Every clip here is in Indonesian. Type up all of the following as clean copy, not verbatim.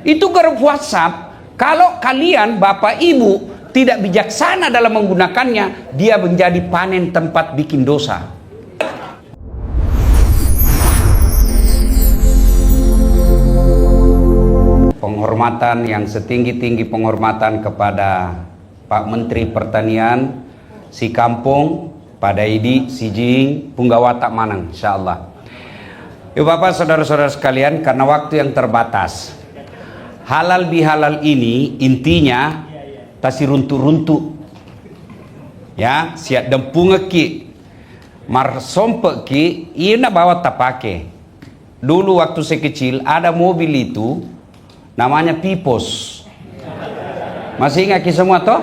Itu grup WhatsApp. Kalau kalian bapak ibu tidak bijaksana dalam menggunakannya, dia menjadi panen tempat bikin dosa. Penghormatan yang setinggi-tinggi penghormatan kepada Pak Menteri Pertanian, si Kampung, Pak Daidi, si Jing, Punggawatak Manang, insyaallah. Yuk Bapak, saudara-saudara sekalian, karena waktu yang terbatas, halal bihalal ini intinya tasi runtuk-runtuk, ya, siap dempunga ki, mar sompe ki, ina bawa tapake. Dulu waktu saya kecil ada mobil itu, namanya Pipos. Masih ingat ki semua toh?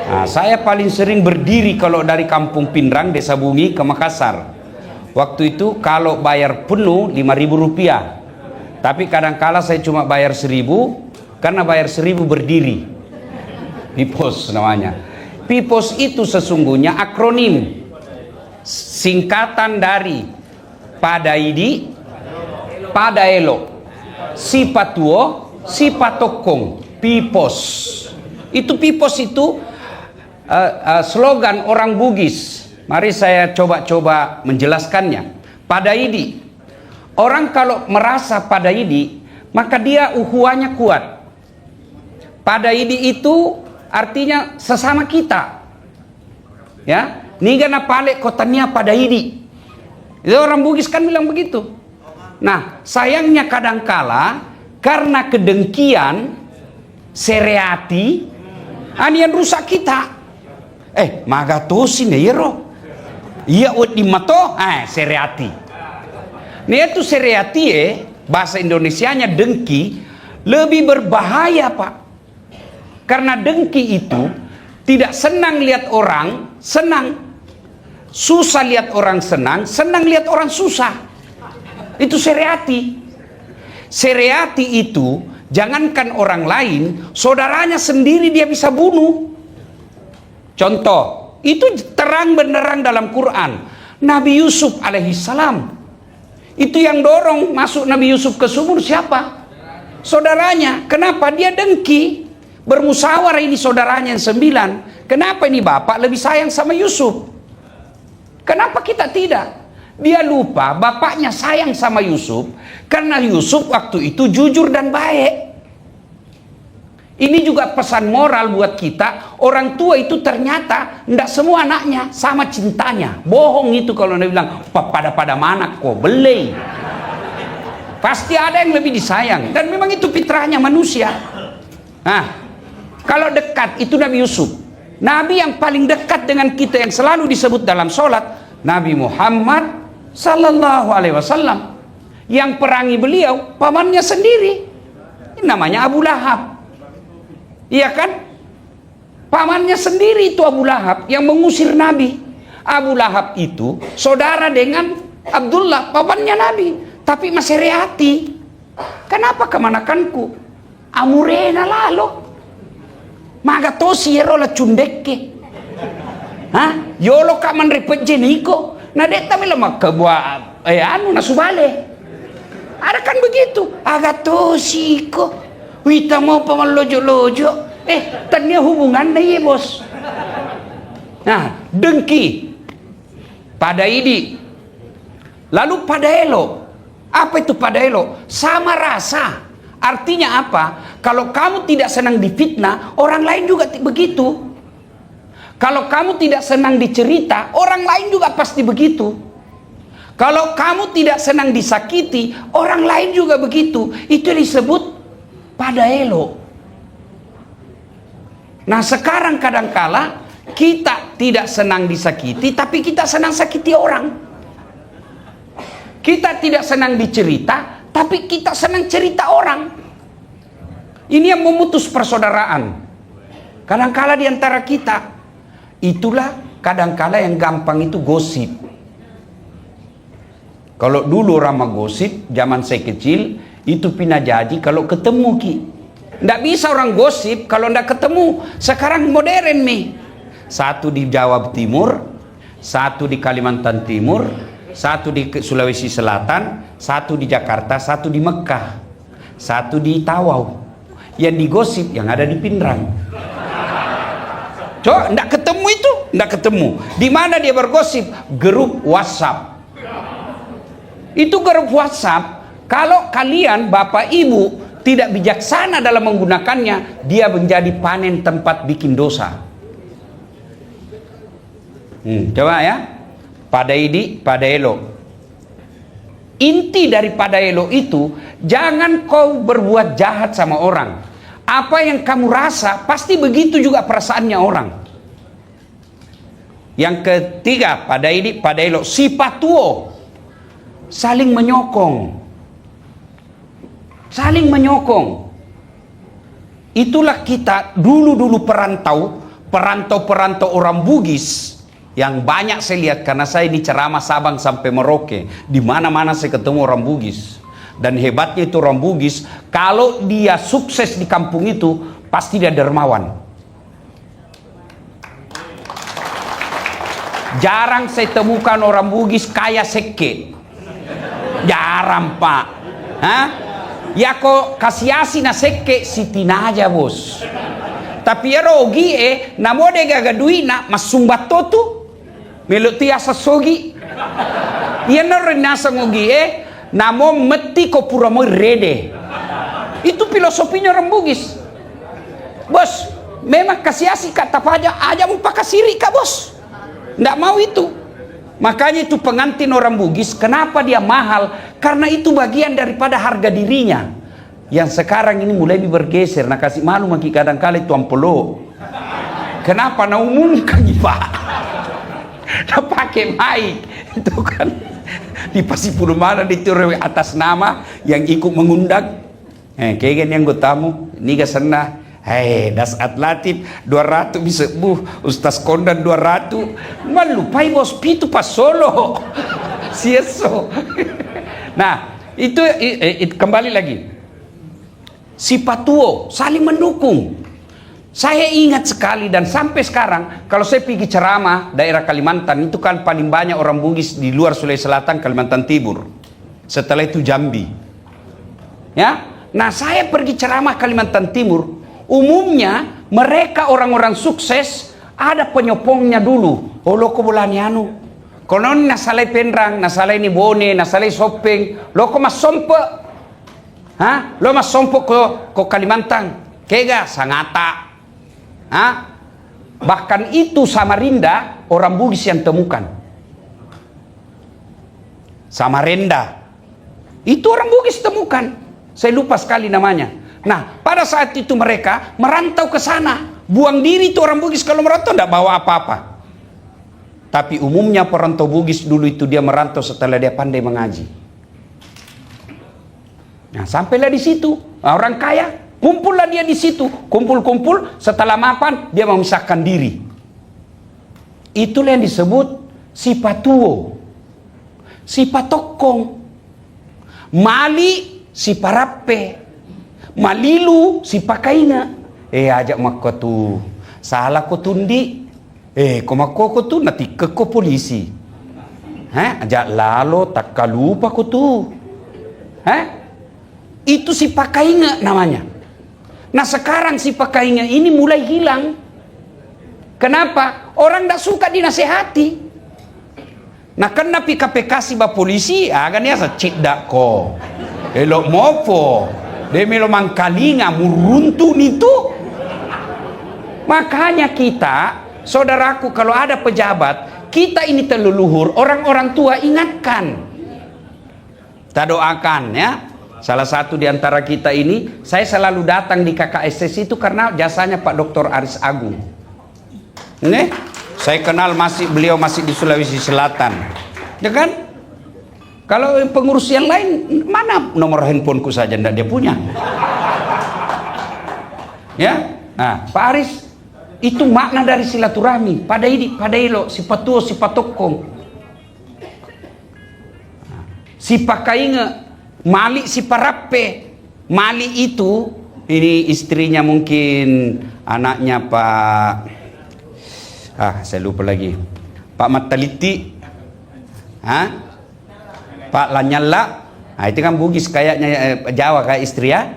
Nah, saya paling sering berdiri kalau dari Kampung Pindrang, Desa Bungi ke Makassar. Waktu itu kalau bayar penuh 5.000 rupiah. Tapi kadang-kala saya cuma bayar 1.000, karena bayar 1.000 berdiri. Pipos namanya. Pipos itu sesungguhnya akronim, singkatan dari Padaidi, Padaelo, Sipatuo, Sipatokong, Pipos. Itu Pipos itu slogan orang Bugis. Mari saya coba menjelaskannya. Padaidi, orang kalau merasa Padaidi, maka dia uhuannya kuat. Padaidi itu artinya sesama kita. Ya, nigana pale kotanya Padaidi. Itu orang Bugis kan bilang begitu. Nah, sayangnya kadangkala karena kedengkian, sereati, anian rusak kita. Magatosi neyero. Iya ut di mato, sereati. Nih itu sereati bahasa Indonesianya dengki, lebih berbahaya Pak. Karena dengki itu tidak senang lihat orang senang, susah lihat orang senang, senang lihat orang susah. Itu sereati. Sereati itu jangankan orang lain, saudaranya sendiri dia bisa bunuh. Contoh, itu terang benderang dalam Quran. Nabi Yusuf alaihissalam, itu yang dorong masuk Nabi Yusuf ke sumur siapa? Saudaranya. Kenapa? Dia dengki. Bermusyawarah ini saudaranya yang 9. Kenapa ini bapak lebih sayang sama Yusuf? Kenapa kita tidak? Dia lupa bapaknya sayang sama Yusuf karena Yusuf waktu itu jujur dan baik. Ini juga pesan moral buat kita. Orang tua itu ternyata tidak semua anaknya sama cintanya. Bohong itu kalau dia bilang pada mana kok beli. Pasti ada yang lebih disayang. Dan memang itu fitrahnya manusia. Nah, kalau dekat itu Nabi Yusuf. Nabi yang paling dekat dengan kita yang selalu disebut dalam sholat, Nabi Muhammad Sallallahu Alaihi Wasallam. Yang perangi beliau pamannya sendiri. Ini namanya Abu Lahab. Iya kan? Pamannya sendiri itu Abu Lahab yang mengusir Nabi. Abu Lahab itu saudara dengan Abdullah, pamannya Nabi. Tapi masih reati. Kenapa kemanakanku? Amurena lalo. Magatosi ero la cundekke. Hah? Yolo kaman repet jeniko. Nadeta mila makabwa nasubale. Ada kan begitu. Agatosi ko. Wita mau pamalojo-lojo. Tanya hubungan na ye bos. Nah, dengki. Padaidi. Lalu padaelo. Apa itu padaelo? Sama rasa. Artinya apa? Kalau kamu tidak senang difitnah, orang lain juga begitu. Kalau kamu tidak senang dicerita, orang lain juga pasti begitu. Kalau kamu tidak senang disakiti, orang lain juga begitu. Itu disebut padaelo. Nah, sekarang kadangkala kita tidak senang disakiti, tapi kita senang sakiti orang. Kita tidak senang dicerita, tapi kita senang cerita orang. Ini yang memutus persaudaraan. Kadangkala di antara kita, itulah kadangkala yang gampang itu gosip. Kalau dulu ramah gosip, zaman saya kecil, itu pina jadi kalau ketemu ki. Nggak bisa orang gosip kalau nggak ketemu. Sekarang modern nih. Satu di Jawa Timur, satu di Kalimantan Timur, satu di Sulawesi Selatan, satu di Jakarta, satu di Mekah. satu di Tawau, yang digosip yang ada di Pindrang. Coba, ndak ketemu itu, ndak ketemu. Di mana dia bergosip? Grup WhatsApp. Itu grup WhatsApp. Kalau kalian Bapak Ibu tidak bijaksana dalam menggunakannya, dia menjadi panen tempat bikin dosa. Coba ya, pada idi, pada elo. Inti daripada elo itu, jangan kau berbuat jahat sama orang. Apa yang kamu rasa, pasti begitu juga perasaannya orang. Yang ketiga, pada idi, pada elo, sifat tuo, saling menyokong. Saling menyokong. Itulah kita dulu perantau orang Bugis yang banyak saya lihat, karena saya ini ceramah Sabang sampai Merauke. Di mana-mana saya ketemu orang Bugis. Dan hebatnya itu orang Bugis, kalau dia sukses di kampung itu, pasti dia dermawan. Jarang saya temukan orang Bugis kaya seke. Jarang, Pak. Hah? Ya kok kasiasi na seke sitinaja bos. Tapi ya rogi namo de gagadui na masumbat tu meluti asa sogi. Ya no renasa ngogi namo meti ko pura mo rede. Itu filosofinya orang Bugis. Bos, memang kasiasi kata paja aja mau pakasiri ka bos. Ndak mau itu. Makanya itu pengantin orang Bugis, kenapa dia mahal? Karena itu bagian daripada harga dirinya. Yang sekarang ini mulai bergeser. Nah kasih malu maki kadang-kala itu ampolo. Kenapa? Nah umumkan Pak. Nah pakai mic. Itu kan. Di Pasipulu mana diturun atas nama yang ikut mengundang. Kayak yang gue tamu. Ini gak senang. Hei, das atlatif 200 bisa Ustaz Kondan 200 malupai bos pitu pas solo sieso. Nah itu kembali lagi, sifat tuo saling mendukung. Saya ingat sekali dan sampai sekarang kalau saya pergi ceramah daerah Kalimantan, itu kan paling banyak orang Bugis di luar Sulawesi Selatan, Kalimantan Timur, setelah itu Jambi ya. Nah saya pergi ceramah Kalimantan Timur, umumnya mereka orang-orang sukses ada penyopongnya dulu. Oh loko bolani anu, konon nasalai Penrang, nasalai ni Bone, nasalai Sopeng, loko mas sompo, lo mas sompo ko Kalimantan, kega Sangata, bahkan itu Samarinda orang Bugis yang temukan. Samarinda itu orang Bugis temukan, saya lupa sekali namanya. Nah, pada saat itu mereka merantau ke sana. Buang diri itu orang Bugis kalau merantau tidak bawa apa-apa. Tapi umumnya perantau Bugis dulu itu dia merantau setelah dia pandai mengaji. Nah, sampailah di situ. Nah, orang kaya, kumpullah dia di situ. Kumpul-kumpul, setelah mapan dia memisahkan diri. Itulah yang disebut sifat tuo. Sifat tokong. Mali sifat rape. Malilu si pakaina ajak makko tu salah ko tundi ko makko ko tu nanti ke ko polisi ajak lalo tak kalupa ko tu itu si pakaina namanya. Nah sekarang si pakaina ini mulai hilang. Kenapa? Orang tidak suka dinasehati. Nah kan napi KPK si ba polisi agan ya sa cik ko elok mopo Demelo mangkalinga muruntu itu. Makanya kita, saudaraku, kalau ada pejabat, kita ini terleluhur, orang-orang tua ingatkan. Kita doakan ya. Salah satu di antara kita ini, saya selalu datang di KKSS itu karena jasanya Pak Dr. Aris Agung. Nih, saya kenal beliau masih di Sulawesi Selatan. Ya kan? Kalau pengurus yang lain, mana nomor handphoneku saja tidak dia punya. Ya, nah Pak Aris, itu makna dari silaturahmi. Pada ilo, sifat tuo, sifat tokong. Sifat kainga, mali sifat rape. Mali itu, ini istrinya mungkin anaknya Pak, saya lupa lagi. Pak Mataliti, Pak Lanyala, Nah, itu kan Bugis kayaknya, Jawa kayak istri ya.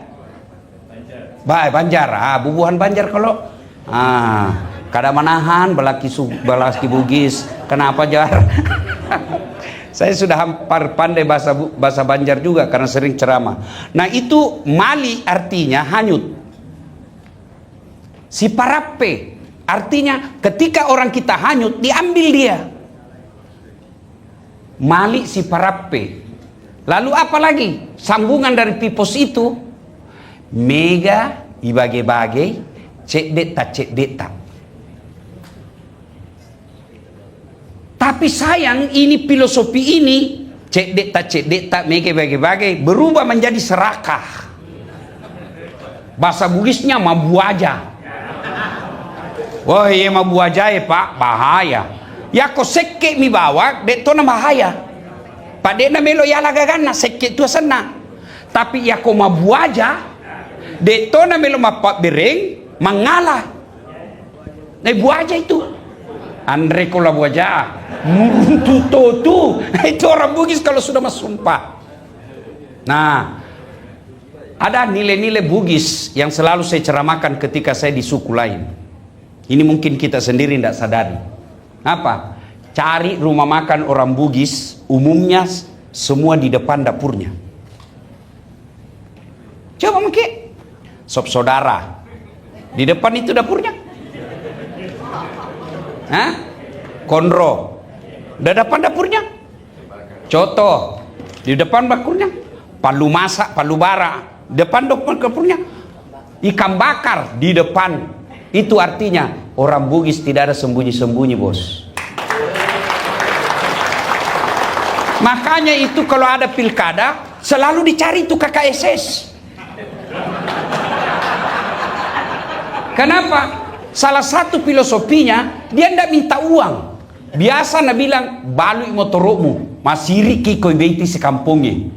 Banjar, bubuhan Banjar kalau kada manahan balaki Bugis. Kenapa Jar? Saya sudah hampir pandai bahasa Banjar juga karena sering ceramah. Nah, itu mali artinya hanyut. Si parape artinya ketika orang kita hanyut diambil dia. Mali si parape. Lalu apa lagi? Sambungan dari pipos itu, mega ibage-bage, cek deta. Tapi sayang ini filosofi ini, cek deta, mega ibage-bage berubah menjadi serakah. Bahasa Bugisnya mabuaja. Wah, iya mabuaja ya Pak, bahaya. Ya kok seke mi bawa, dek to na bahaya. Pada na melo ya lagagan na seke tu sana. Tapi ya kok mabuaja, dek to na melo mapak bereng, mangalah. Nah buaja itu. Andre ko la buaja. Muruntu tu. Itu orang Bugis kalau sudah masumpah. Nah, ada nilai-nilai Bugis yang selalu saya ceramahkan ketika saya di suku lain. Ini mungkin kita sendiri tidak sadari. Apa? Cari rumah makan orang Bugis, umumnya semua di depan dapurnya. Coba mungkin sop saudara di depan itu dapurnya. Hah? Konro di depan dapurnya. Coto di depan dapurnya. Palu masak, palu bara depan dapurnya. Ikan bakar di depan. Itu artinya orang Bugis tidak ada sembunyi-sembunyi, bos. Makanya itu kalau ada pilkada selalu dicari itu KKSS. Kenapa? Salah satu filosofinya dia tidak minta uang. Biasa nak bilang balui motormu masih koi beti sekampungnya.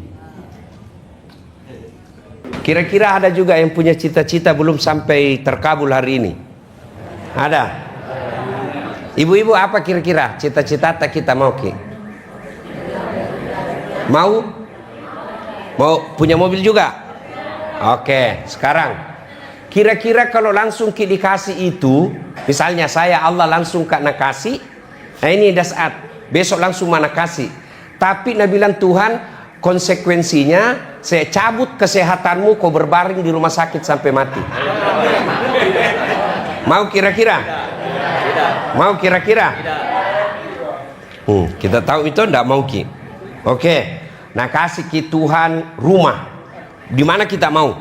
Kira-kira ada juga yang punya cita-cita belum sampai terkabul hari ini? Ada? Ibu-ibu apa kira-kira cita-cita kita mau ki? Mau punya mobil juga? Oke, sekarang kira-kira kalau langsung ki dikasih itu, misalnya saya Allah langsung kak nak kasih, nah ini dah saat besok langsung mana kasih, tapi Nabi bilang Tuhan konsekuensinya saya cabut kesehatanmu, kau berbaring di rumah sakit sampai mati. Mau kira-kira? Mau kira-kira? Kita tahu itu ndak mau ki. Oke, nah kasih ki Tuhan rumah. Di mana kita mau?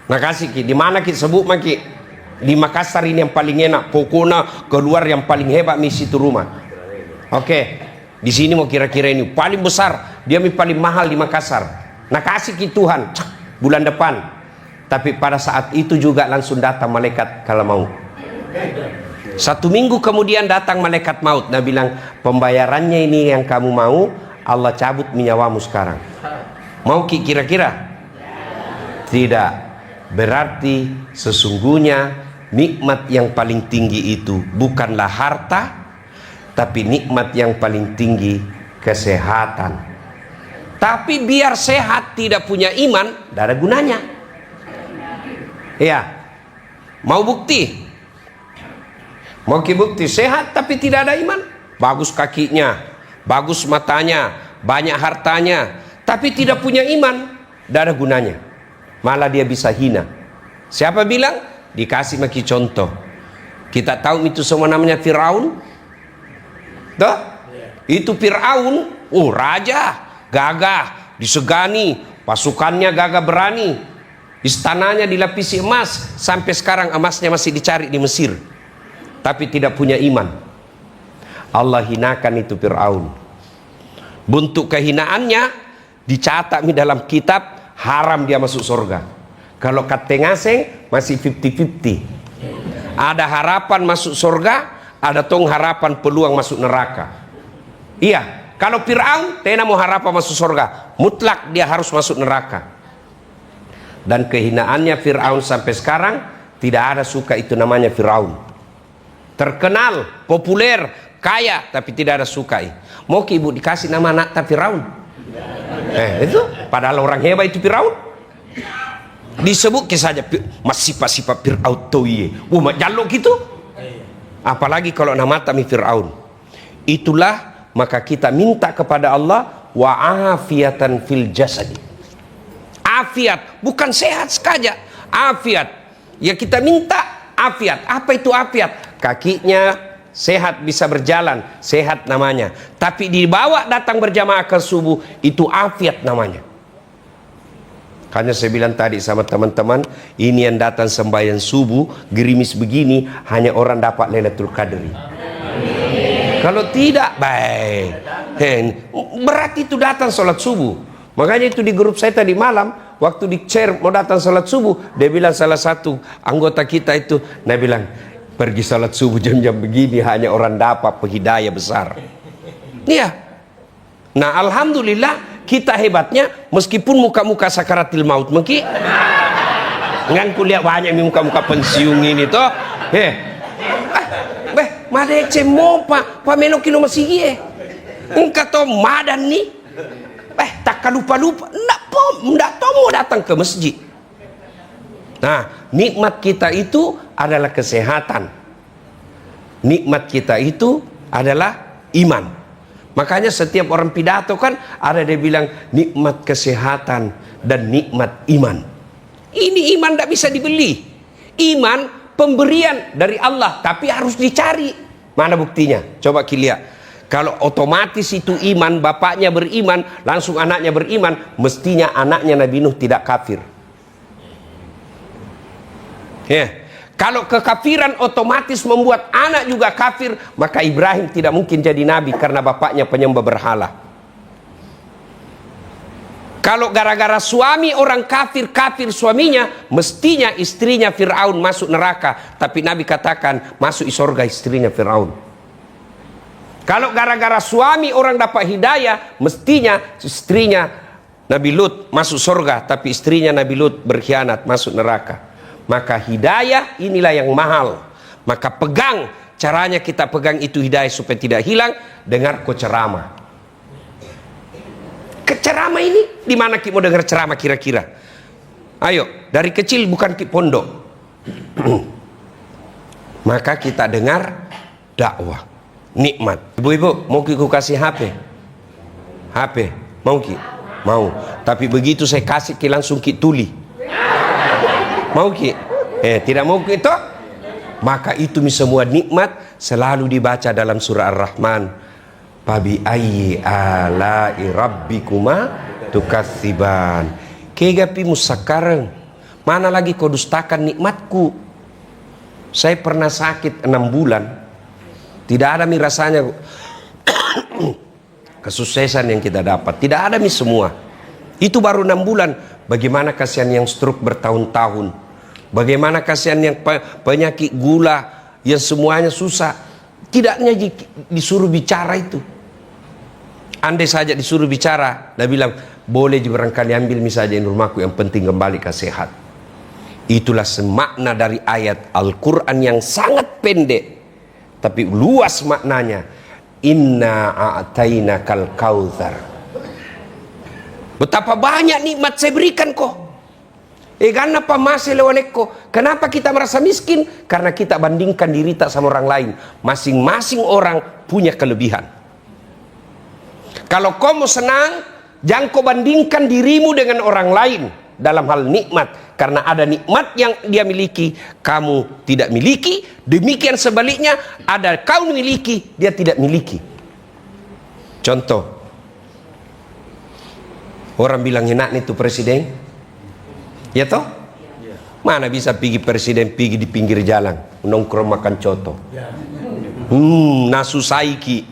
Nah kasih ki, di mana kita sebut maki? Di Makassar ini yang paling enak. Pokoknya keluar yang paling hebat misi itu rumah. Oke, di sini mau kira-kira ini paling besar, dia paling mahal di Makassar. Nah kasih ki Tuhan bulan depan. Tapi pada saat itu juga langsung datang malaikat kalau mau. 1 minggu kemudian datang malaikat maut. Dia bilang pembayarannya ini yang kamu mau, Allah cabut nyawamu sekarang. Mau kira-kira? Tidak. Berarti sesungguhnya nikmat yang paling tinggi itu bukanlah harta, tapi nikmat yang paling tinggi kesehatan. Tapi biar sehat tidak punya iman, tidak ada gunanya. Ya, mau bukti? Mau bukti sehat tapi tidak ada iman? Bagus kakinya, bagus matanya, banyak hartanya, tapi tidak punya iman, tidak ada gunanya. Malah dia bisa hina. Siapa bilang? Dikasih maki contoh. Kita tahu itu semua namanya Firaun. Tuh? Itu Firaun, raja, gagah, disegani, pasukannya gagah berani. Istananya dilapisi emas, sampai sekarang emasnya masih dicari di Mesir. Tapi tidak punya iman. Allah hinakan itu Fir'aun. Bentuk kehinaannya dicatat di dalam kitab, haram dia masuk surga. Kalau katengaseng masih 50-50. Ada harapan masuk surga, ada tong harapan peluang masuk neraka. Iya, kalau Fir'aun tena mau harapan masuk surga, mutlak dia harus masuk neraka. Dan kehinaannya Fir'aun sampai sekarang tidak ada suka itu namanya Fir'aun. Terkenal, populer, kaya, tapi tidak ada sukai. Mau ke ibu dikasih nama anak Fir'aun? Itu padahal orang hebat itu Firaun. Disebut saja masih sifat Firaun toye. Mak jaluk gitu. Apalagi kalau nama tami Firaun. Itulah maka kita minta kepada Allah wa afiatan fil jasadi. Afiat, bukan sehat saja. Afiat. Ya kita minta afiat. Apa itu afiat? Kakinya sehat, bisa berjalan, sehat namanya. Tapi dibawa datang berjamaah ke subuh, itu afiat namanya. Karena saya bilang tadi sama teman-teman, ini yang datang sembahyang subuh gerimis begini hanya orang dapat Lailatul Qadri. Kalau tidak, baik. Berarti itu datang sholat subuh. Makanya itu di grup saya tadi malam, waktu di share mau datang sholat subuh, dia bilang salah satu anggota kita itu, dia bilang, pergi salat subuh jam-jam begini hanya orang dapat hidayah besar. Iya. Nah, alhamdulillah kita hebatnya meskipun muka-muka sakaratil maut mungkin ngan kuliah banyak muka-muka pensiun ini toh. Madece mo pa pamelo kilo masigi engka to madan ni. Tak lupa-lupa ndak mau datang ke masjid. Nah, nikmat kita itu adalah kesehatan. Nikmat kita itu adalah iman. Makanya setiap orang pidato kan ada dia bilang nikmat kesehatan dan nikmat iman. Ini iman tidak bisa dibeli. Iman pemberian dari Allah, tapi harus dicari. Mana buktinya? Coba kita lihat. Kalau otomatis itu iman, bapaknya beriman, langsung anaknya beriman, mestinya anaknya Nabi Nuh tidak kafir. Kalau kekafiran otomatis membuat anak juga kafir, maka Ibrahim tidak mungkin jadi nabi karena bapaknya penyembah berhala. Kalau gara-gara suami orang kafir suaminya, mestinya istrinya Fir'aun masuk neraka, tapi Nabi katakan masuk surga istrinya Fir'aun. Kalau gara-gara suami orang dapat hidayah, mestinya istrinya Nabi Lut masuk surga, tapi istrinya Nabi Lut berkhianat masuk neraka. Maka hidayah inilah yang mahal. Maka pegang, caranya kita pegang itu hidayah supaya tidak hilang. Dengar ceramah. Ceramah ini di mana kita mau dengar ceramah kira-kira? Ayo, dari kecil bukan kita pondok. Maka kita dengar dakwah, nikmat. Ibu-ibu, mau kita kasih HP? HP, mau kita? Mau. Tapi begitu saya kasih kita langsung kita tuli. Mau ki? Tidak mau itu? Maka itu semua nikmat selalu dibaca dalam surah Ar-Rahman. Fabi ayyi ala'i rabbikuma tukatsiban. Kegapimu sekarang mana lagi kau dustakan nikmatku? Saya pernah sakit 6 bulan. Tidak ada rasanya kesuksesan yang kita dapat. Tidak ada semua. Itu baru 6 bulan. Bagaimana kasihan yang stroke bertahun-tahun? Bagaimana kasihan yang penyakit gula yang semuanya susah? Tidaknya disuruh bicara itu. Andai saja disuruh bicara, dia bilang boleh barangkali ambil misalnya rumahku, yang penting kembali ke sehat. Itulah semakna dari ayat Al-Quran yang sangat pendek, tapi luas maknanya. Inna a'tainakal kautsar. Betapa banyak nikmat saya berikan kok. Kenapa masih lewaneko? Kenapa kita merasa miskin? Karena kita bandingkan diri tak sama orang lain. Masing-masing orang punya kelebihan. Kalau kau mau senang, jangan kau bandingkan dirimu dengan orang lain dalam hal nikmat. Karena ada nikmat yang dia miliki, kamu tidak miliki. Demikian sebaliknya, ada kau miliki, dia tidak miliki. Contoh, orang bilang enak itu presiden. Ya toh? Mana bisa pergi presiden pergi di pinggir jalan nongkrong makan coto. Nasu saiki.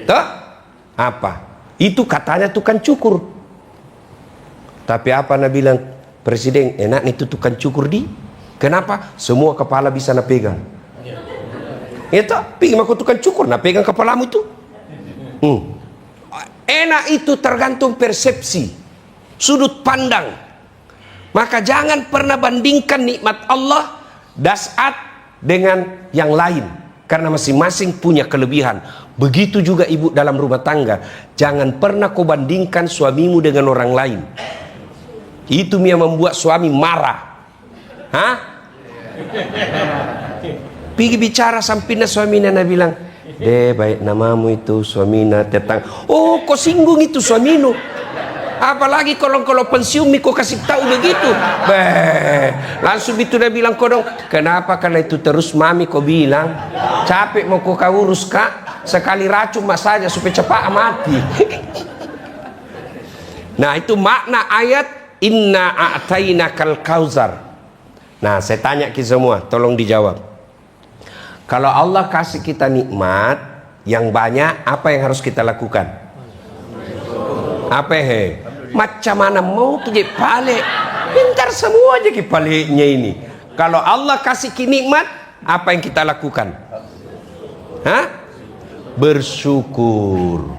Toh? Apa? Itu katanya tukang cukur. Tapi apa Nabi bilang? Presiden enak itu tukang cukur di. Kenapa? Semua kepala bisa na pegang. Ya toh? Pergi maku tukang cukur na pegang kepalamu itu. Enak itu tergantung persepsi, sudut pandang. Maka jangan pernah bandingkan nikmat Allah dasat dengan yang lain. Karena masing-masing punya kelebihan. Begitu juga ibu dalam rumah tangga. Jangan pernah kau bandingkan suamimu dengan orang lain. Itu yang membuat suami marah. Hah? Pergi bicara sampingnya suaminya, nah bilang, baik namamu itu suamina tetang. Oh, kau singgung itu suaminu. Apalagi kalau pensiun kau kasih tahu begitu. Langsung itu dia bilang kodong, kenapa? Karena itu terus mami kau bilang, capek mau kau urus kak, sekali racun mak saja supaya cepat mati. Nah itu makna ayat inna a'tainakal kautsar. Nah saya tanya ke semua, tolong dijawab. Kalau Allah kasih kita nikmat yang banyak, apa yang harus kita lakukan? Apa macam mana mau kita balik? Pintar semua aja kita baliknya ini. Kalau Allah kasih nikmat, apa yang kita lakukan? Hah? Bersyukur.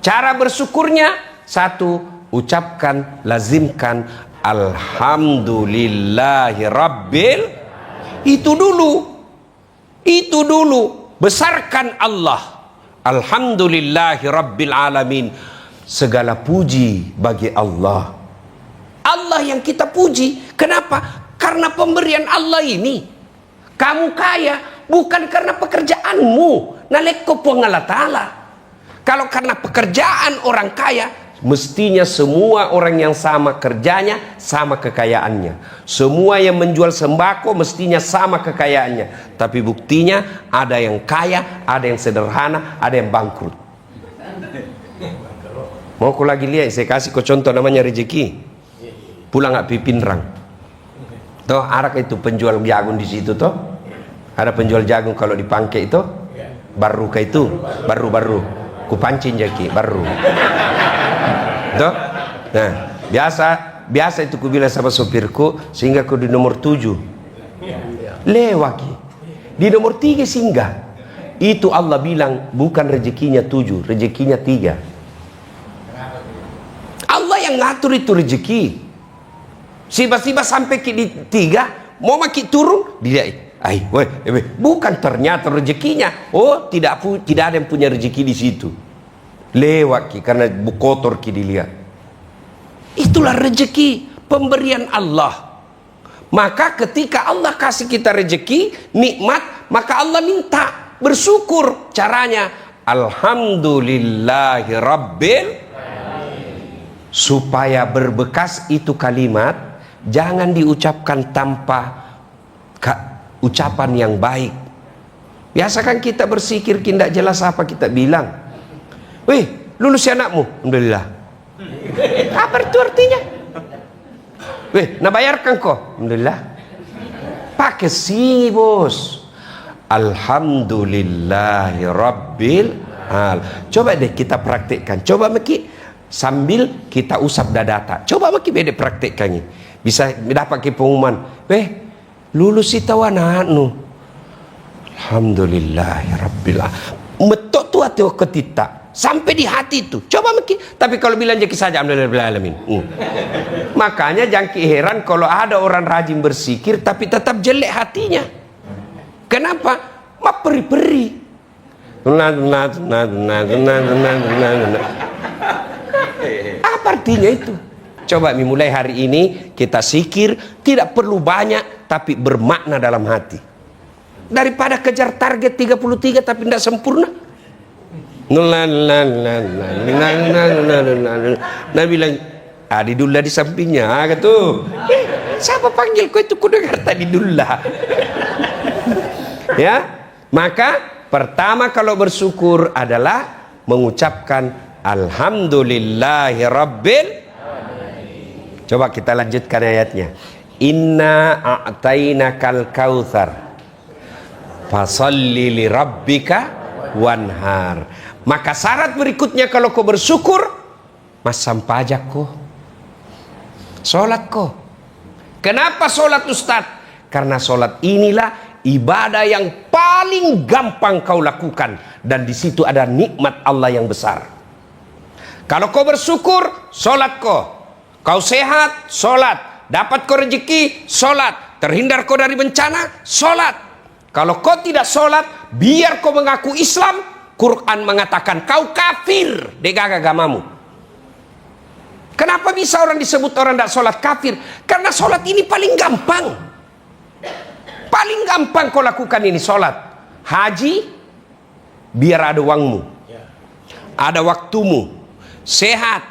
Cara bersyukurnya satu, ucapkan, lazimkan alhamdulillahi rabbil. Itu dulu besarkan Allah. Alhamdulillahi rabbil alamin. Segala puji bagi Allah. Allah yang kita puji. Kenapa? Karena pemberian Allah ini. Kamu kaya bukan karena pekerjaanmu. Naleko Allah Ta'ala. Kalau karena pekerjaan orang kaya, mestinya semua orang yang sama kerjanya, sama kekayaannya. Semua yang menjual sembako mestinya sama kekayaannya. Tapi buktinya ada yang kaya, ada yang sederhana, ada yang bangkrut. Mau aku lagi lihat, saya kasih kau contoh namanya rezeki. Pulang nggak pipinrang. Toh arak itu penjual jagung di situ toh. Ada penjual jagung kalau di Pangke itu. Baru ke itu, baru. Ku pancing jaki baru. Toh. Nah, biasa itu ku bilang sama sopirku sehingga ku di nomor 7. Lewaki. Di nomor 3 singgah. Itu Allah bilang bukan rezekinya 7, rezekinya 3. Allah yang ngatur itu rezeki. Tiba-tiba sampai di 3, mau makin turun, dia, bukan ternyata rezekinya. Oh, tidak ada yang punya rezeki di situ. Lewat karena kotor dilihat. Itulah rezeki pemberian Allah. Maka ketika Allah kasih kita rezeki, nikmat, maka Allah minta bersyukur. Caranya alhamdulillahi rabbil. Supaya berbekas itu kalimat, jangan diucapkan tanpa ucapan yang baik. Biasa kan kita bersikir tidak jelas apa kita bilang. Wih, lulus anakmu, alhamdulillah. Apa itu artinya? Wih, nak bayarkan kok, alhamdulillah. Pakai sini bos. Alhamdulillahi rabbil alamin. Coba deh kita praktekkan. Coba Meki. Sambil kita usap dadata. Coba bagi beda praktekkan ini. Bisa dapat ke pengumuman. Lulus itu anakmu. Alhamdulillahi rabbil alamin. Metok tu atau ketita. Sampai di hati itu. Coba mungkin. Tapi kalau bilang jadi saja alhamdulillah alamin. Makanya jangan heran kalau ada orang rajin bersikir tapi tetap jelek hatinya. Kenapa? Peri-peri. Apa artinya itu? Coba mulai hari ini kita sikir, tidak perlu banyak tapi bermakna dalam hati. Daripada kejar target 33 tapi tidak sempurna. Nah bilang Adidullah di sampingnya gitu. Siapa panggil kau itu? Ku dengar tadi Dullah. Ya, maka pertama kalau bersyukur adalah mengucapkan alhamdulillahi rabbil. Coba kita lanjutkan ayatnya. Inna a'tainakal kautsar fasalli li rabbika wanhar. Maka syarat berikutnya kalau kau bersyukur, masam pajak kau, sholat kau. Kenapa sholat Ustaz? Karena sholat inilah ibadah yang paling gampang kau lakukan, dan di situ ada nikmat Allah yang besar. Kalau kau bersyukur, sholat kau. Kau sehat, sholat. Dapat kau rezeki, sholat. Terhindar kau dari bencana, sholat. Kalau kau tidak sholat, biar kau mengaku Islam, Quran mengatakan kau kafir dengan agamamu. Kenapa bisa orang disebut orang tidak sholat kafir? Karena sholat ini paling gampang. Paling gampang kau lakukan ini sholat. Haji, biar ada uangmu, ada waktumu, sehat,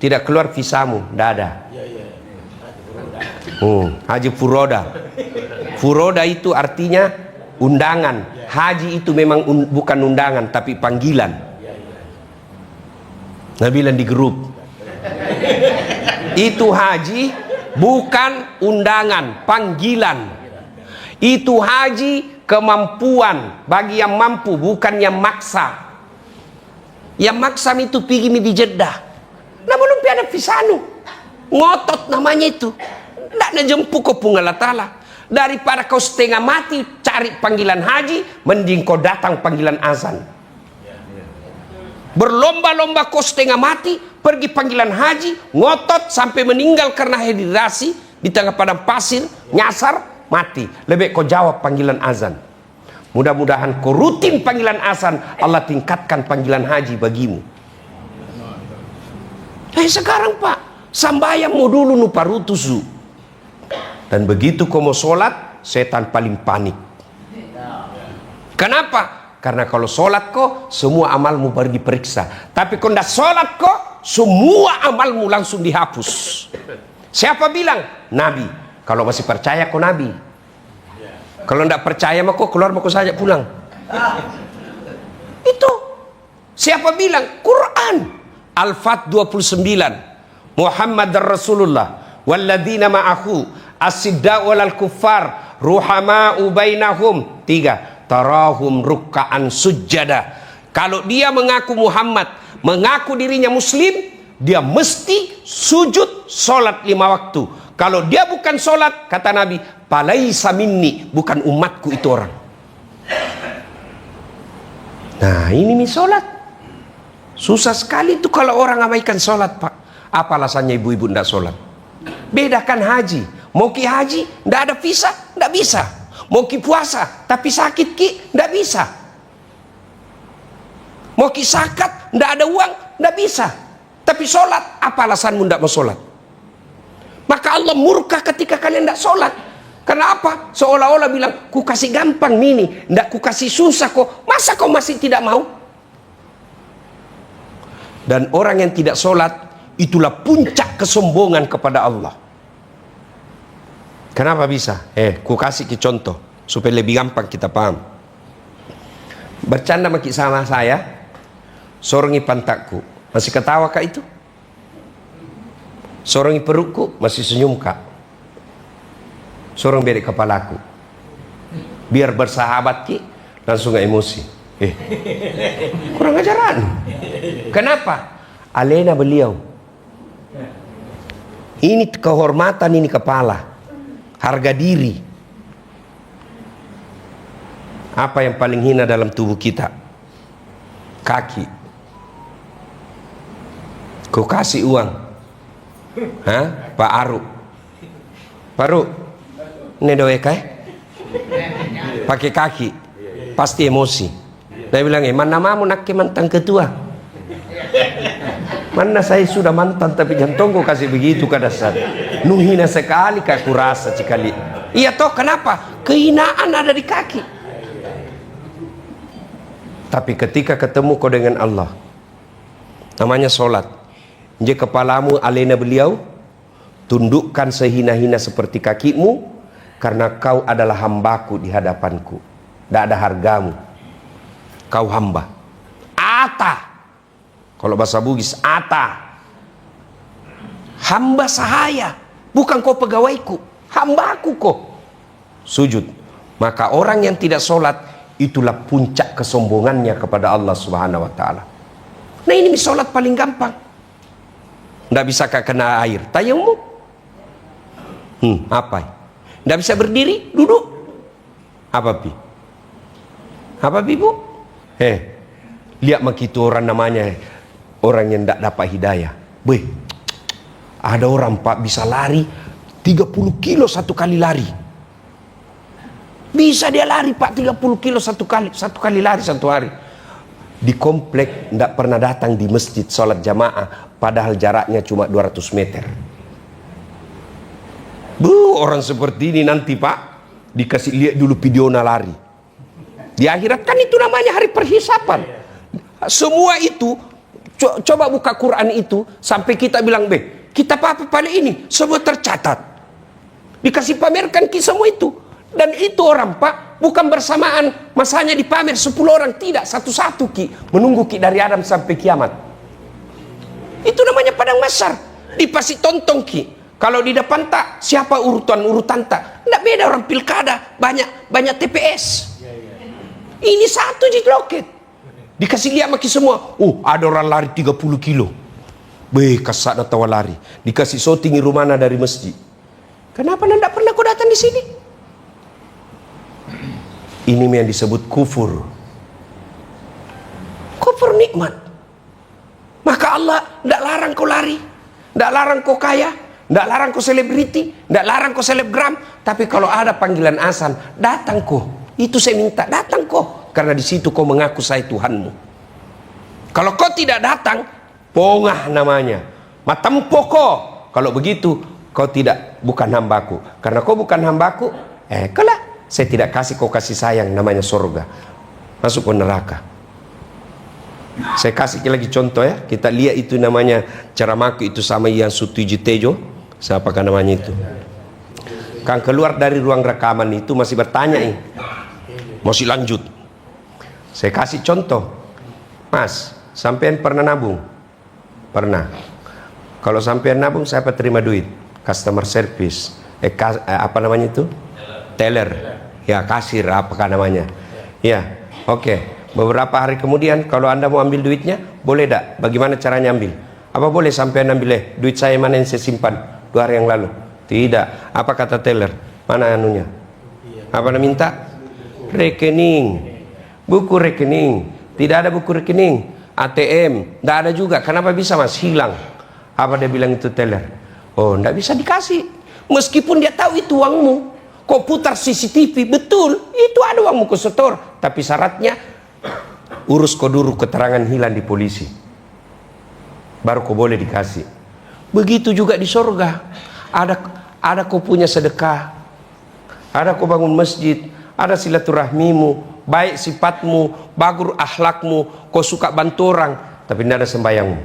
tidak keluar visamu, tidak ada. Haji furoda. Furoda itu artinya undangan. Haji itu memang bukan undangan tapi panggilan. Nabilan di grup. Itu haji bukan undangan, panggilan. Itu haji kemampuan bagi yang mampu, bukan yang maksa. Yang maksa itu pergi di Jeddah. Nah belum ada visanu. Ngotot namanya itu. Tidak najempuk kau pun Allah Ta'ala. Daripada kau setengah mati cari panggilan haji, mending kau datang panggilan azan. Berlomba-lomba kau setengah mati pergi panggilan haji, ngotot sampai meninggal karena dehidrasi di tengah padang pasir, nyasar, mati. Lebih kau jawab panggilan azan. Mudah-mudahan kau rutin panggilan azan, Allah tingkatkan panggilan haji bagimu. Sekarang Pak, sambayang mau dulu nu parutusu. Dan begitu kau mau sholat, setan paling panik. Kenapa? Karena kalau sholat kok, semua amalmu baru diperiksa. Tapi kalau tidak sholat kok, semua amalmu langsung dihapus. Siapa bilang? Nabi. Kalau masih percaya kok Nabi. Kalau tidak percaya mah kok keluar mau saja pulang. Itu. Siapa bilang? Quran. Al-Fat 29. Muhammad Rasulullah. Walladzina ma'ahu. As-sidda'u wal kuffar. Ruhama'u bainahum. 3. Tarahum rukka'an sujjada. Kalau dia mengaku Muhammad, mengaku dirinya muslim, dia mesti sujud sholat 5 waktu. Kalau dia bukan sholat, kata Nabi, palaisa minni, bukan umatku itu orang. Nah ini nih sholat. Susah sekali itu kalau orang abaikan sholat Pak. Apa alasannya ibu-ibu tidak sholat? Bedakan haji. Mau ki haji, tidak ada visa, tidak bisa. Mau ki puasa, tapi sakit ki, tidak bisa. Mau ki zakat, tidak ada uang, tidak bisa. Tapi sholat, apa alasanmu tidak mau sholat? Maka Allah murka ketika kalian tidak sholat. Karena apa? Seolah-olah bilang, ku kasih gampang ini, tidak ku kasih susah kok. Masa kau masih tidak mau? Dan orang yang tidak sholat, itulah puncak kesombongan kepada Allah. Kenapa bisa? Ku kasih ke contoh supaya lebih gampang kita paham. Bercanda sama saya, sorongi pantatku, masih ketawa kak itu? Sorongi perutku, masih senyum kak? Sorong bedek kepalaku, biar bersahabat ki, langsung emosi. Kurang ajaran. Kenapa? Alena beliau. Ini kehormatan, ini kepala. Harga diri. Apa yang paling hina dalam tubuh kita? Kaki. Kau kasih uang. Pak Aru. Pak Aru. Ini doa kai? Pakai kaki. Pasti emosi. Dia bilang, mana mau nak mantan ketua? Mana saya sudah mantan tapi jantung kau kasih begitu ke dasar. Nuhina sekali kak kurasa sekali. Iya toh kenapa? Kehinaan ada di kaki. Tapi ketika ketemu kau dengan Allah, namanya sholat. Jika kepalamu alena beliau, tundukkan sehina-hina seperti kakimu, karena kau adalah hambaku di hadapanku. Tidak ada hargamu. Kau hamba. Ata. Kalau bahasa Bugis, ata. Hamba sahaya. Bukan kau pegawaiku. Hambaku kau. Sujud. Maka orang yang tidak sholat, itulah puncak kesombongannya kepada Allah Subhanahu wa ta'ala. Nah ini sholat paling gampang. Tidak bisa kena air. Tayamum. Apa? Tidak bisa berdiri, duduk. Apa pi? Apa pi bu? Lihat begitu orang namanya. Orang yang tidak dapat hidayah. Ada orang pak bisa lari 30 kilo satu kali lari. Bisa dia lari pak 30 kilo satu kali lari satu hari. di komplek tidak pernah datang di masjid sholat jamaah, padahal jaraknya cuma 200 meter. Orang seperti ini nanti Pak dikasih lihat dulu videonya lari. Di akhirat kan itu namanya hari perhisapan. Semua itu coba buka Quran itu sampai kita bilang kita apa pada ini semua tercatat. Dikasih pamerkan semua itu. Dan itu orang Pak bukan bersamaan masanya dipamer 10 orang, tidak, satu-satu menunggu dari Adam sampai kiamat. Itu namanya padang mahsyar. Dipasti tonton kalau di depan tak siapa urutan tak, tidak beda orang pilkada, banyak TPS. Ini satu di loket. Dikasih lihat maki semua. Ada orang lari 30 kilo. Kasat tawa lari. Dikasih shooting rumahnya dari masjid. Kenapa tidak pernah kau datang di sini? Ini yang disebut kufur. Kufur nikmat. Maka Allah tidak larang kau lari, tidak larang kau kaya, tidak larang kau selebriti, tidak larang kau selebgram. Tapi kalau ada panggilan azan, datang kau. Itu saya minta, datang kau. Karena di situ kau mengaku saya Tuhanmu. Kalau kau tidak datang, pongah namanya. Matampo kau. Kalau begitu, kau bukan hambaku. Karena kau bukan hambaku, kalah. Saya tidak kasih kau kasih sayang namanya surga. Masuk ke neraka. Saya kasih lagi contoh ya. Kita lihat itu namanya ceramaku itu sama yang Sutuji Tejo. Siapakah namanya itu? Kan keluar dari ruang rekaman itu masih bertanya masih lanjut. Saya kasih contoh. Mas, sampean pernah nabung? Pernah. Kalau sampean nabung siapa terima duit? Customer service. Apa namanya itu? Teller. Ya, kasir apakah namanya? Ya, oke. Beberapa hari kemudian kalau Anda mau ambil duitnya, boleh tak? Bagaimana caranya ambil? Apa boleh sampai ambil duit saya mana yang saya simpan 2 hari yang lalu? Tidak. Apa kata teller? Mana anunya? Apa Anda minta? Rekening. Buku rekening. Tidak ada buku rekening. ATM. Tidak ada juga. Kenapa bisa Mas? Hilang. Apa dia bilang itu teller? Oh, tidak bisa dikasih. Meskipun dia tahu itu uangmu. Kau putar CCTV, betul, itu ada uangmu ke setor. Tapi syaratnya, urus kau dulu keterangan hilang di polisi. Baru kau boleh dikasih. Begitu juga di surga. Ada kau punya sedekah. Ada kau bangun masjid. Ada silaturahmimu. Baik sifatmu, bagus akhlakmu. Kau suka bantu orang. Tapi tidak ada sembayangmu.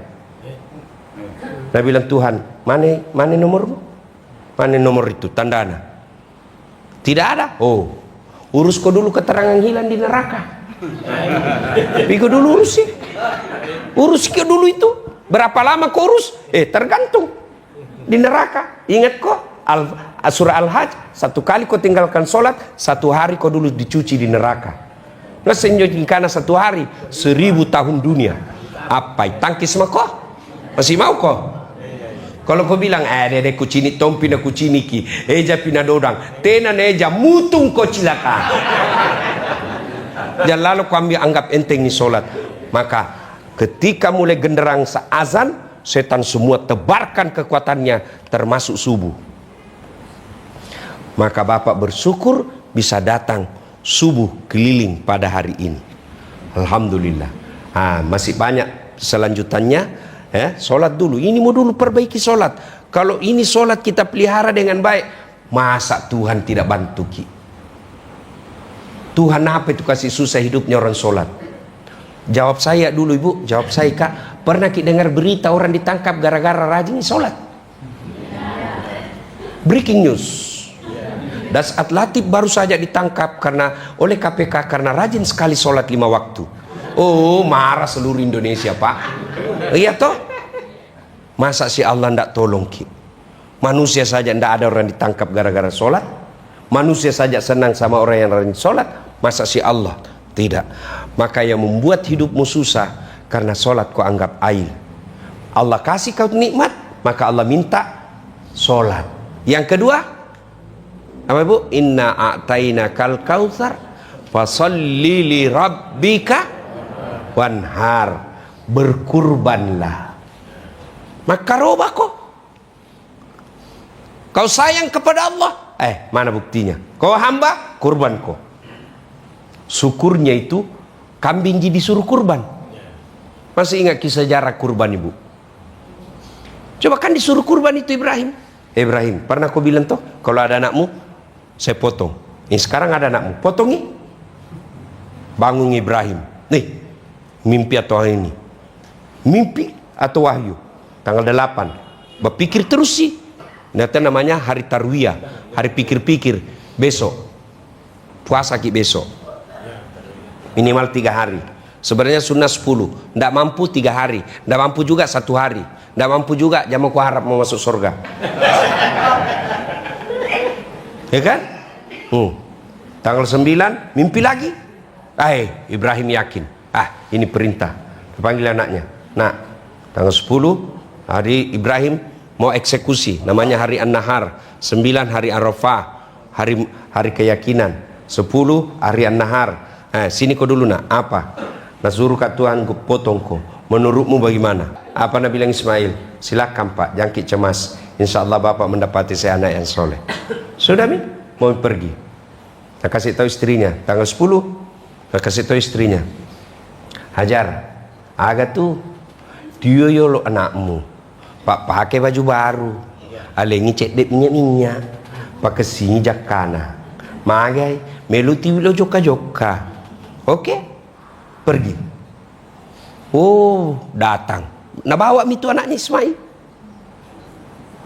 Dia bilang, Tuhan, mana nomormu? Mana nomor itu, tandana? Tidak ada. Oh, urus kau dulu keterangan hilang di neraka. Kau dulu urus sih. Urus kau dulu itu. Berapa lama kau urus? Tergantung. Di neraka. Ingat kok surah Al-Hajj. 1 kali kau tinggalkan sholat, 1 hari kau dulu dicuci di neraka. Nah, karena 1 hari 1000 tahun dunia. Apa tangkis mah kau? Masih mau kau? Kalau kau bilang, dede kucini tompi na kucini ki, eja pina dodang, tenan eja mutung kau cilaka. Dan lalu kau ambil anggap enteng ni solat. Maka ketika mulai genderang seazan, setan semua tebarkan kekuatannya, termasuk subuh. Maka Bapak bersyukur bisa datang subuh keliling pada hari ini. Alhamdulillah. Masih banyak selanjutannya. Sholat dulu, ini mau dulu perbaiki sholat. Kalau ini sholat kita pelihara dengan baik, masa Tuhan tidak bantu ki? Tuhan apa itu kasih susah hidupnya orang sholat? Jawab saya dulu ibu, jawab saya kak. Pernah ki dengar berita orang ditangkap gara-gara rajin sholat? Breaking news. Das Atlatif baru saja ditangkap oleh KPK karena rajin sekali sholat 5 waktu. Oh, marah seluruh Indonesia pak. Iya toh? Masa si Allah tidak tolong ki? Manusia saja tidak ada orang ditangkap gara-gara sholat. Manusia saja senang sama orang yang rajin sholat. Masa si Allah tidak? Maka yang membuat hidupmu susah karena sholat kau anggap air. Allah kasih kau nikmat, maka Allah minta sholat. Yang kedua, apa ibu? Inna a'taina kal kautsar fasalli li rabbika wanhar. Berkurbanlah. Maka robah kok. Kau sayang kepada Allah. Mana buktinya? Kau hamba, kurban kok. Syukurnya itu kambing jadi disuruh kurban. Masih ingat kisah sejarah kurban ibu? Coba kan disuruh kurban itu Ibrahim. Ibrahim, pernah kau bilang toh, kalau ada anakmu, saya potong. Ini sekarang ada anakmu, potongi. Bangun Ibrahim. Nih, mimpi atau hari ini? Mimpi atau wahyu? Tanggal 8. Berpikir terus sih. Nanti namanya hari tarwiyah, hari pikir-pikir. Besok, puasa ki besok. Minimal 3 hari. Sebenarnya sunnah 10. Tidak mampu 3 hari. Tidak mampu juga 1 hari. Tidak mampu juga jangan ku harap mau masuk surga. Ya kan? Tanggal 9 mimpi lagi. Ibrahim yakin. Ini perintah. Panggil anaknya. Nah, tanggal 10 hari Ibrahim mau eksekusi. Namanya hari An-Nahar. 9 hari Arafah. Hari keyakinan. 10 hari An-Nahar. Sini kau dulu nak. Apa? Nah suruh kat Tuhan ku potong kau. Menurutmu bagaimana? Apa Nabi bilang Ismail? Silakan Pak, jangan cemas. Insya Allah Bapak mendapati saya anak yang soleh. Sudah mi? Mau pergi. Nah, kasih tahu istrinya. Tanggal 10. Nah, kasih tahu istrinya. Hajar. Agak tuh. Dia lo anakmu. Pak pakai baju baru. Alengi cek dek minyak. Pakai sini jakana. Magai. Meluti wilo joka-joka. Oke? Pergi. Datang. Nah bawa itu anaknya Ismail.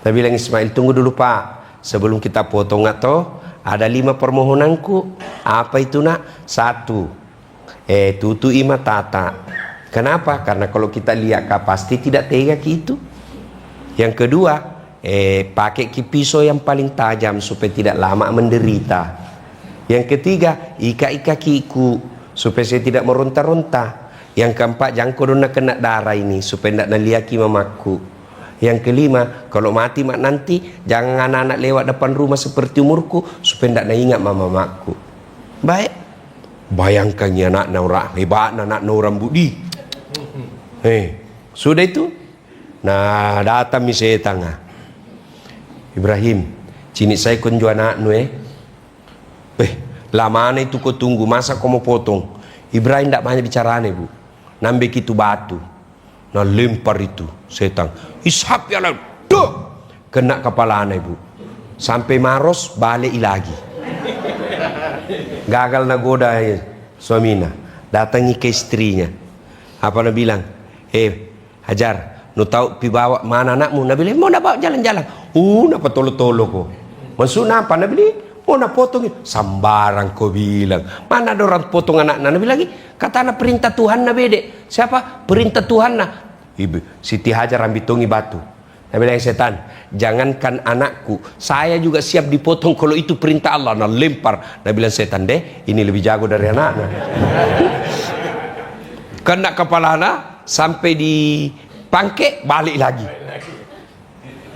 Saya bilang Ismail, tunggu dulu Pak. Sebelum kita potong atau ada 5 permohonanku. Apa itu nak? 1. Tutui mata. Kenapa? Karena kalau kita lihat pasti tidak tega gitu. Yang kedua, pakai pisau yang paling tajam supaya tidak lama menderita. Yang ketiga, ika kiku supaya saya tidak meronta-ronta. Yang keempat, jangan korona kena darah ini supaya tidak naliaki mamaku. Yang kelima, kalau mati mak nanti jangan anak-anak lewat depan rumah seperti umurku supaya tidak ingat mamaku. Baik. Bayangkan ya anak orang hebat, anak orang budi. Sudah itu. Nah, datang mi setan. Ibrahim, cini saya kunju anakmu lama itu kau tunggu, masa kau mau potong? Ibrahim tidak banyak bicara bu. Nambah itu batu. Nah lempar itu setan. Ishap ya lah. Kena kepala anak bu. Sampai maros balik lagi. Gagal nagoda suaminya. Datangi ke istrinya. Apa nak bilang? Hajar, nu tahu pi bawa mana anakmu? Nak bilang mau nak bawa jalan-jalan. Napa tolo-tolo kok? Maksudnya apa nak bilang? Oh nak potong sambarang kau bilang. Mana ada orang potong anak Nabi lagi? Kata anak perintah Tuhan na bede. Siapa? Perintah Tuhan na. Ibu Siti Hajar ambil tongi batu. Nabi bilang setan, jangankan anakku, saya juga siap dipotong kalau itu perintah Allah. Nah lempar. Nabi bilang setan deh, ini lebih jago dari anaknya. Kena kepala anak sampai di pangke balik lagi.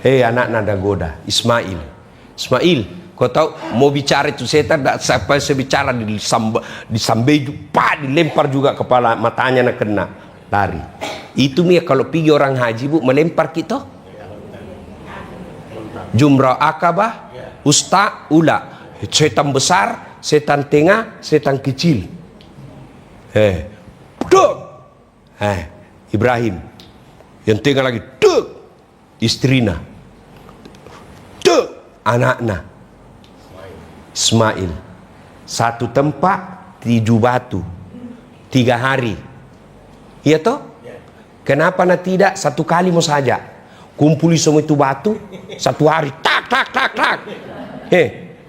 Anak nada goda Ismail. Kau tahu mau bicara itu setan tak sampai sebicara disambai pak dilempar juga kepala matanya nak kena lari. Itu Mia kalau pergi orang haji bu melempar kita. Jumrah Akabah, Usta, Ula. Setan besar, setan tengah, setan kecil. Ibrahim. Yang tengah lagi, istrina. Anaknya. Ismail. Satu tempat 7 batu 3 hari. Iya toh? Kenapa tidak 1 kali mau saja kumpuli semua itu batu 1 hari tak.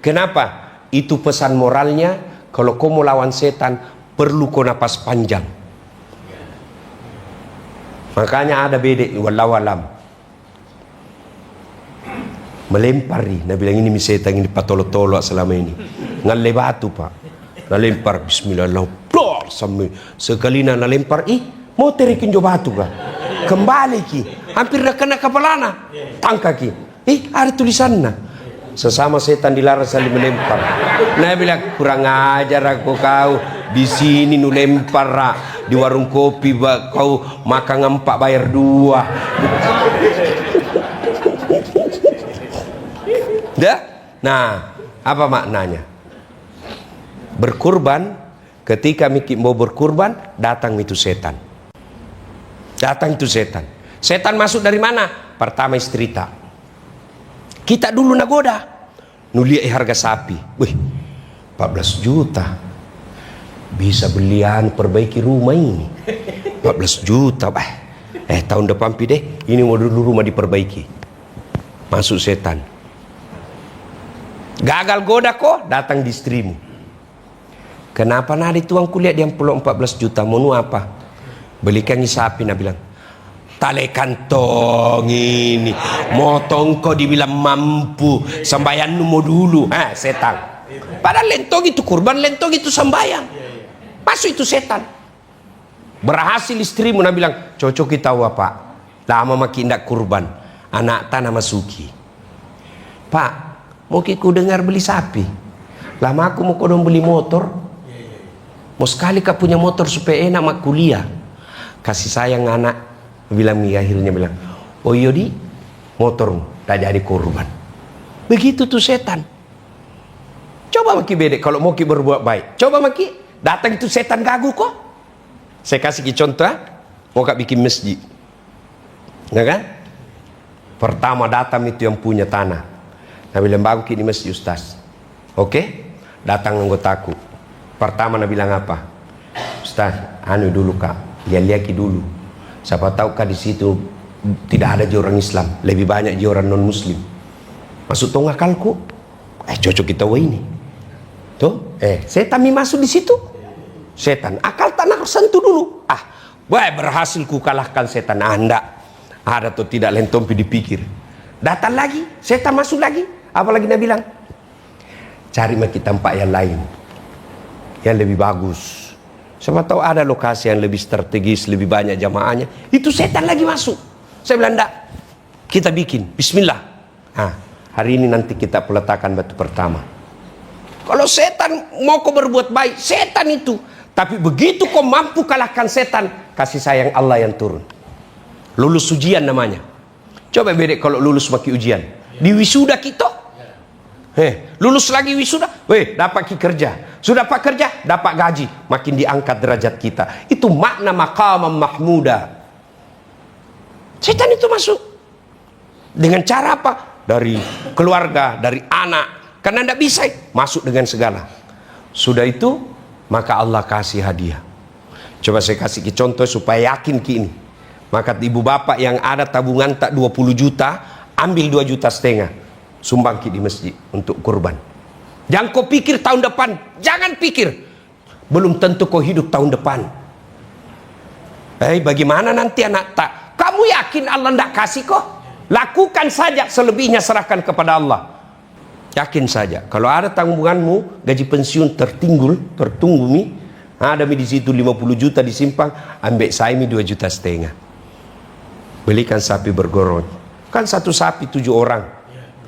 Kenapa? Itu pesan moralnya. Kalau kau mau lawan setan perlu kau napas panjang. Makanya ada bedek wallahu alam. Melempari, Nabi bilang ini setan ini patolo-tolo selama ini. Ngalle batu pak, nalempar Bismillah, sampai sekali nalempar, mau terikin jo batu kah? Kembali ki, hampir dah kena kepalana, tangkak ki, ada tulisannya. Sesama setan dilarang saling melempar. Nabi bilang kurang ajar aku kau, di sini nu lempar di warung kopi kau makan 4 bayar 2. Nah, apa maknanya? Berkurban, ketika mau berkurban, datang itu setan. Datang itu setan. Setan masuk dari mana? Pertama istri tak. Kita dulu nagoda. Nulia harga sapi. Wih, 14 juta. Bisa belian perbaiki rumah ini. 14 juta. Tahun depan pide, ini mau dulu rumah diperbaiki. Masuk setan. Gagal goda kok, datang di istrimu. Kenapa nadi tuang kuliah dia pulau 14 juta, mau apa? Belikan sapi, nak bilang. Tale kantong ini, motong kau dibilang mampu, sembahyang mau dulu. Setan. Padahal lentong itu kurban, lentong itu sembahyang. Masuk itu setan. Berhasil istrimu, nak bilang, cocok kita apa? Lama makin tidak kurban. Anak tanah masuki. Pak, mau ku dengar beli sapi. Lama aku mau kodong beli motor. Mau sekali kau punya motor supaya enak mak kuliah. Kasih sayang anak. Bilang akhirnya bilang, oh iya di motormu tak jadi korban. Begitu tuh setan. Coba maki bedek kalau mau ki berbuat baik. Coba maki datang itu setan gagu kok. Saya kasih ki contoh. Mau kak bikin masjid, ya kan? Pertama datang itu yang punya tanah. Nabi bilang bagus ini masjid Ustaz. Oke? Datang anggotaku. Pertama Nabi bilang apa? Ustaz, anu dulu kak, lihat-lihat dulu. Siapa tahu kak di situ tidak ada orang Islam, lebih banyak orang non Muslim. Masuk tong akalku, cocok kita wah ini. Tuh, setan mi masuk di situ. Setan, akal tanah sentuh dulu. Berhasil ku kalahkan setan. Anda ada atau tidak lentompi dipikir. Datang lagi, setan masuk lagi. Apalagi Nabi bilang, cari maki tempat yang lain, yang lebih bagus. Siapa tahu ada lokasi yang lebih strategis, lebih banyak jamaahnya. Itu setan lagi masuk. Saya bilang, enggak, kita bikin, bismillah. Hari ini nanti kita peletakan batu pertama. Kalau setan mau kau berbuat baik, setan itu. Tapi begitu kau mampu kalahkan setan, kasih sayang Allah yang turun. Lulus ujian namanya. Coba bedek kalau lulus maki ujian. Di wisuda kita. Lulus lagi wisuda, dapat kerja. Sudah dapat kerja, dapat gaji, makin diangkat derajat kita. Itu makna maqamam mahmuda. Setan itu masuk dengan cara apa? Dari keluarga, dari anak. Karena tidak bisa masuk dengan segala. Sudah itu, maka Allah kasih hadiah. Coba saya kasih contoh supaya yakin ini. Maka ibu bapak yang ada tabungan tak 20 juta, ambil 2,5 juta. Sumbang di masjid untuk kurban. Jangan kau pikir tahun depan. Jangan pikir. Belum tentu kau hidup tahun depan. Bagaimana nanti anak tak? Kamu yakin Allah tidak kasih kok? Lakukan saja, selebihnya serahkan kepada Allah. Yakin saja. Kalau ada tanggunganmu, gaji pensiun tertunggu mi. Ada mi di situ 50 juta disimpang, ambil saya mi 2,5 juta. Belikan sapi bergorong. Kan satu sapi 7 orang.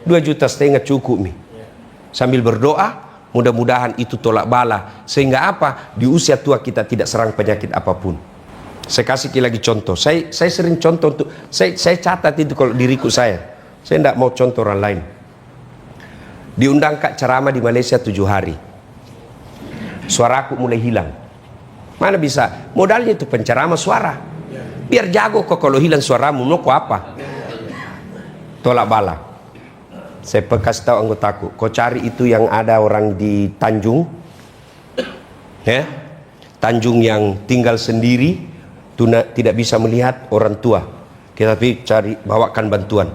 2,5 juta cukup mi. Sambil berdoa, mudah-mudahan itu tolak bala. Sehingga apa? Di usia tua kita tidak serang penyakit apapun. Saya kasih lagi contoh. Saya sering contoh untuk saya catat itu kalau diriku saya. Saya tidak mau contoh orang lain. Diundang kak ceramah di Malaysia 7 hari. Suaraku mulai hilang. Mana bisa? Modalnya itu penceramah suara. Biar jago kok kalau hilang suaramu, mau kok apa? Tolak bala. Saya kasih tahu anggotaku, kau cari itu yang ada orang di Tanjung, Tanjung yang tinggal sendiri, tidak bisa melihat orang tua. Kita cari, bawakan bantuan.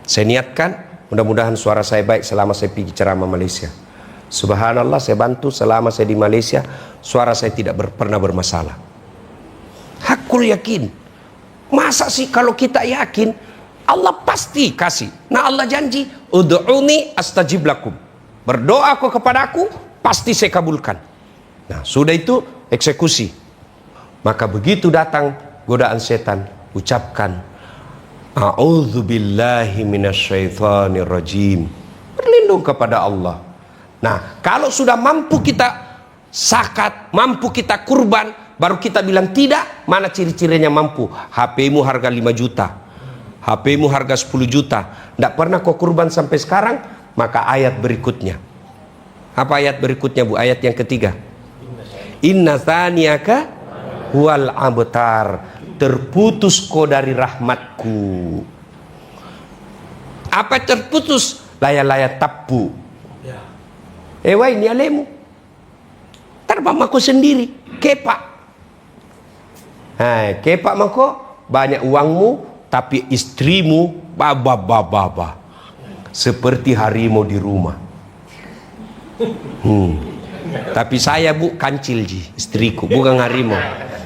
Saya niatkan, mudah-mudahan suara saya baik selama saya pergi ceramah Malaysia. Subhanallah, saya bantu selama saya di Malaysia, suara saya tidak pernah bermasalah. Hakul yakin. Masa sih kalau kita yakin? Allah pasti kasih. Nah Allah janji, ud'uni astajib lakum. Berdoa kau kepadaku, pasti saya kabulkan. Nah sudah itu eksekusi. Maka begitu datang godaan setan, ucapkan a'udzubillahi minasyaitonirrajim. Berlindung kepada Allah. Nah kalau sudah mampu kita zakat, mampu kita kurban, baru kita bilang tidak. Mana ciri-cirinya mampu? HP-mu harga 5 juta. HP-mu harga 10 juta. Tidak pernah kau kurban sampai sekarang. Maka ayat berikutnya. Apa ayat berikutnya bu? Ayat yang ketiga. Inna thaniyaka huwal abtar. terputus kau dari rahmatku. Apa terputus? Laya-laya tapu. Wah ini alemu. Terbang mako sendiri. Kepak. Kepak mako banyak uangmu, tapi istrimu baba. Seperti harimau di rumah. Tapi saya bu kancil ji istriku, bukan harimau.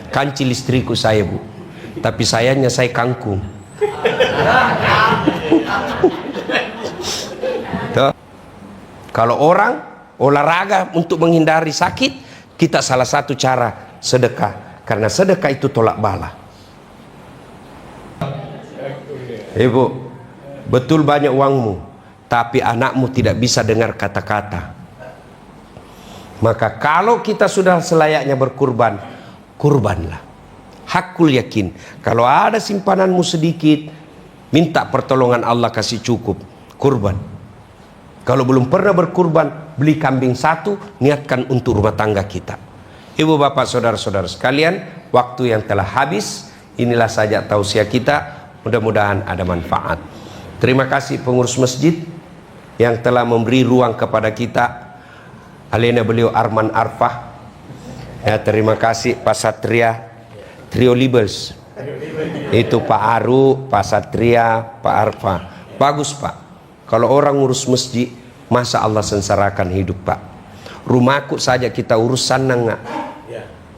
Kancil istriku saya bu. Tapi sayangnya saya kangkung. Tuh. Kalau orang olahraga untuk menghindari sakit, kita salah satu cara sedekah. Karena sedekah itu tolak bala. Ibu, betul banyak uangmu, tapi anakmu tidak bisa dengar kata-kata. Maka kalau kita sudah selayaknya berkurban, kurbanlah. Hakul yakin. Kalau ada simpananmu sedikit, minta pertolongan Allah kasih cukup. Kurban. Kalau belum pernah berkurban, beli kambing satu, niatkan untuk rumah tangga kita. Ibu bapak saudara-saudara sekalian, waktu yang telah habis, inilah saja tausiah kita. Mudah-mudahan ada manfaat. Terima kasih pengurus masjid yang telah memberi ruang kepada kita. Alena beliau Arman Arfah. Ya, terima kasih Pak Satria, Trio Libels. Itu Pak Aru, Pak Satria, Pak Arfah. Bagus Pak. Kalau orang ngurus masjid, masa Allah sengsarakan hidup Pak. Rumahku saja kita urus sanang nggak?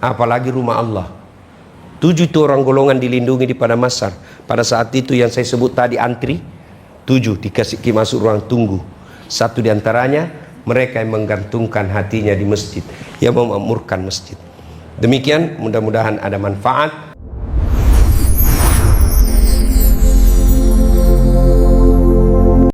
Apalagi rumah Allah. 7 itu orang golongan dilindungi di Padang Masar. Pada saat itu yang saya sebut tadi antri, 7 dikasih masuk ruang tunggu. 1 diantaranya mereka yang menggantungkan hatinya di masjid, yang memakmurkan masjid. Demikian, mudah-mudahan ada manfaat.